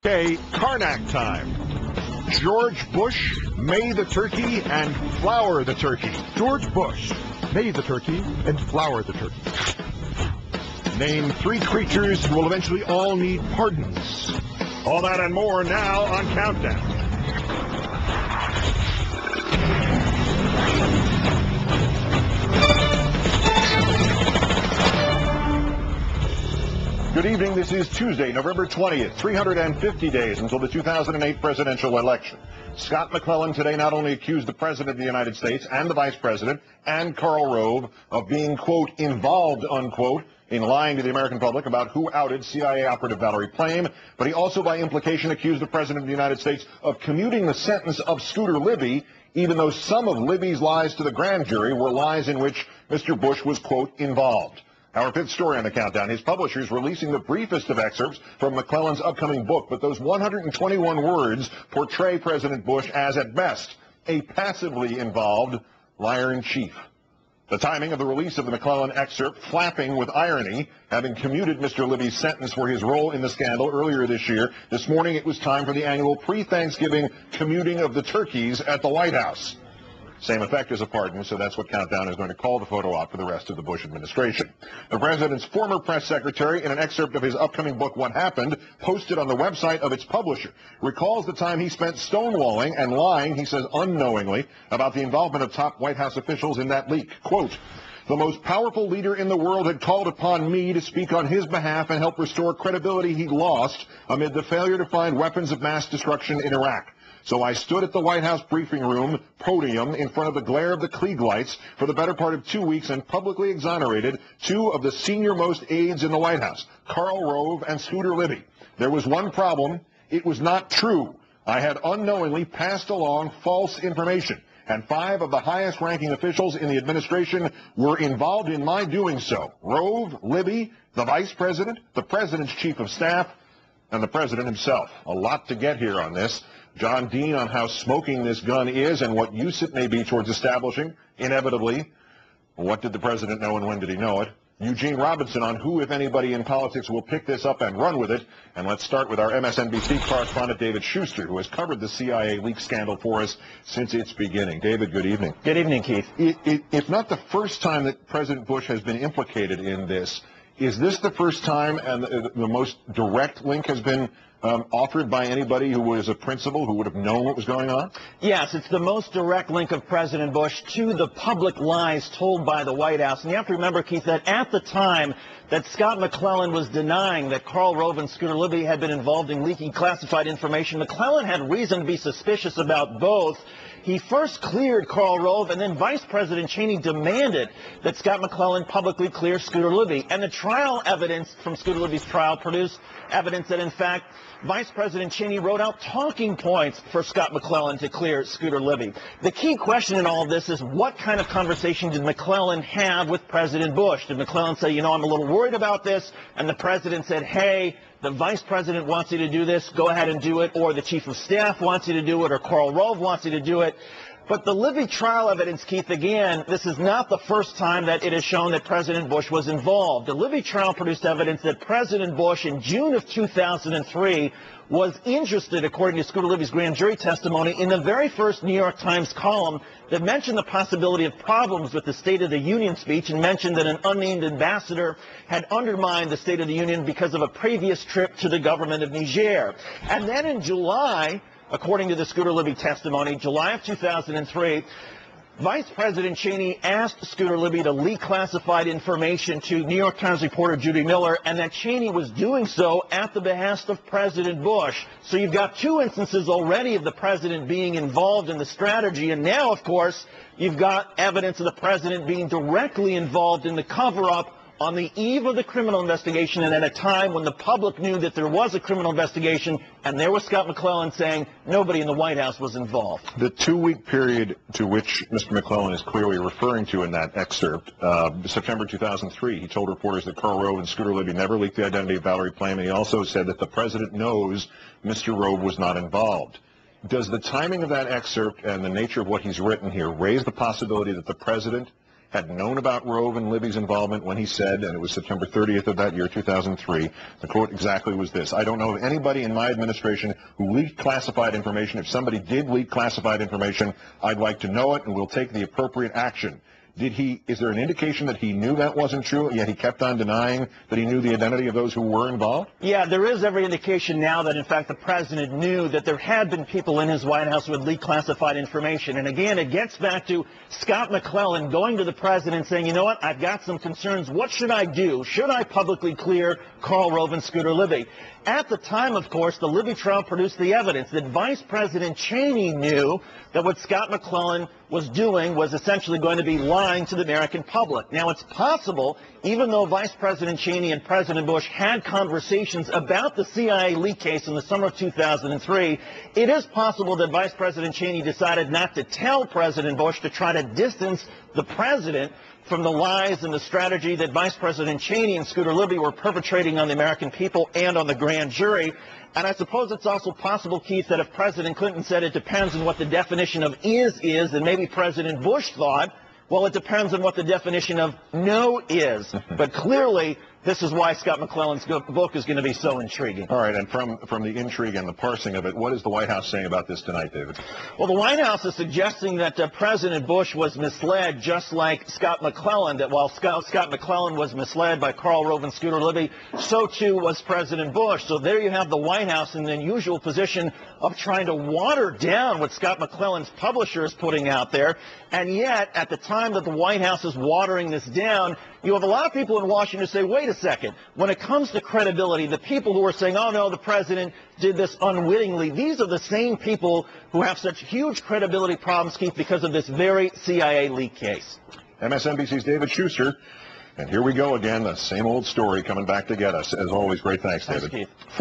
Okay, Karnak time. George Bush, May the turkey, and flour the turkey. George Bush, May the turkey, and flour the turkey. Name 3 creatures who will eventually all need pardons. All that and more now on Countdown. Good evening. This is Tuesday, November 20th, 350 days until the 2008 presidential election. Scott McClellan today not only accused the President of the United States and the Vice President and Karl Rove of being, quote, involved, unquote, in lying to the American public about who outed CIA operative Valerie Plame, but he also by implication accused the President of the United States of commuting the sentence of Scooter Libby, even though some of Libby's lies to the grand jury were lies in which Mr. Bush was, quote, involved. Our 5th story on the Countdown, his publishers releasing the briefest of excerpts from McClellan's upcoming book, but those 121 words portray President Bush as, at best, a passively involved liar-in-chief. The timing of the release of the McClellan excerpt flapping with irony, having commuted Mr. Libby's sentence for his role in the scandal earlier this year. This morning it was time for the annual pre-Thanksgiving commuting of the turkeys at the White House. Same effect as a pardon, so that's what Countdown is going to call the photo op for the rest of the Bush administration. The president's former press secretary, in an excerpt of his upcoming book, What Happened, posted on the website of its publisher, recalls the time he spent stonewalling and lying, he says unknowingly, about the involvement of top White House officials in that leak. Quote, "The most powerful leader in the world had called upon me to speak on his behalf and help restore credibility he'd lost amid the failure to find weapons of mass destruction in Iraq. So I stood at the White House briefing room podium in front of the glare of the Klieg lights for the better part of 2 weeks and publicly exonerated 2 of the senior-most aides in the White House, Karl Rove and Scooter Libby. There was one problem. It was not true. I had unknowingly passed along false information, and 5 of the highest-ranking officials in the administration were involved in my doing so. Rove, Libby, the Vice President, the President's Chief of Staff, and the President himself." A lot to get here on this. John Dean on how smoking this gun is and what use it may be towards establishing, inevitably, what did the President know and when did he know it? Eugene Robinson on who, if anybody in politics, will pick this up and run with it. And let's start with our MSNBC correspondent, David Shuster, who has covered the CIA leak scandal for us since its beginning. David, good evening. Good evening, Keith. If not the first time that President Bush has been implicated in this, is this the first time and the most direct link has been offered by anybody who was a principal who would have known what was going on? Yes, it's the most direct link of President Bush to the public lies told by the White House. And you have to remember, Keith, that at the time that Scott McClellan was denying that Karl Rove and Scooter Libby had been involved in leaking classified information, McClellan had reason to be suspicious about both. He first cleared Karl Rove, and then Vice President Cheney demanded that Scott McClellan publicly clear Scooter Libby. And the trial evidence from Scooter Libby's trial produced evidence that, in fact, Vice President Cheney wrote out talking points for Scott McClellan to clear Scooter Libby. The key question in all of this is, what kind of conversation did McClellan have with President Bush? Did McClellan say, you know, I'm a little worried about this, and the President said, hey, the Vice President wants you to do this, go ahead and do it, or the Chief of Staff wants you to do it, or Karl Rove wants you to do it? But the Libby trial evidence, Keith, again, this is not the first time that it has shown that President Bush was involved. The Libby trial produced evidence that President Bush, in June of 2003, was interested, according to Scooter Libby's grand jury testimony, in the very first New York Times column that mentioned the possibility of problems with the State of the Union speech and mentioned that an unnamed ambassador had undermined the State of the Union because of a previous trip to the government of Niger. And then in July, according to the Scooter Libby testimony, July of 2003, Vice President Cheney asked Scooter Libby to leak classified information to New York Times reporter Judy Miller, and that Cheney was doing so at the behest of President Bush. So you've got 2 instances already of the President being involved in the strategy, and now, of course, you've got evidence of the President being directly involved in the cover-up on the eve of the criminal investigation, and at a time when the public knew that there was a criminal investigation, and there was Scott McClellan saying nobody in the White House was involved. The 2-week period to which Mr. McClellan is clearly referring to in that excerpt, September 2003, he told reporters that Karl Rove and Scooter Libby never leaked the identity of Valerie Plame, and he also said that the President knows Mr. Rove was not involved. Does the timing of that excerpt and the nature of what he's written here raise the possibility that the President had known about Rove and Libby's involvement when he said, and it was September 30th of that year, 2003, the quote exactly was this: "I don't know of anybody in my administration who leaked classified information. If somebody did leak classified information, I'd like to know it, and we'll take the appropriate action." Is there an indication that he knew that wasn't true, yet he kept on denying that he knew the identity of those who were involved? Yeah, there is every indication now that, in fact, the president knew that there had been people in his White House who had leaked classified information. And again, it gets back to Scott McClellan going to the president saying, you know what, I've got some concerns. What should I do? Should I publicly clear Karl Rove and Scooter Libby? At the time, of course, the Libby trial produced the evidence that Vice President Cheney knew that what Scott McClellan was doing was essentially going to be lying to the American public. Now, it's possible, even though Vice President Cheney and President Bush had conversations about the CIA leak case in the summer of 2003, it is possible that Vice President Cheney decided not to tell President Bush to try to distance the president from the lies and the strategy that Vice President Cheney and Scooter Libby were perpetrating on the American people and on the grand jury. And I suppose it's also possible, Keith, that if President Clinton said it depends on what the definition of is, and maybe President Bush thought, well, it depends on what the definition of no is. But clearly, this is why Scott McClellan's book is going to be so intriguing. All right, and from the intrigue and the parsing of it, what is the White House saying about this tonight, David? Well, the White House is suggesting that President Bush was misled, just like Scott McClellan, that while Scott McClellan was misled by Karl Rove and Scooter Libby, so too was President Bush. So there you have the White House in the unusual position of trying to water down what Scott McClellan's publisher is putting out there. And yet, at the time that the White House is watering this down, you have a lot of people in Washington who say, wait a second, when it comes to credibility, the people who are saying, oh, no, the president did this unwittingly, these are the same people who have such huge credibility problems, Keith, because of this very CIA leak case. MSNBC's David Shuster. And here we go again, the same old story coming back to get us. As always, great thanks, David. Thanks, Keith.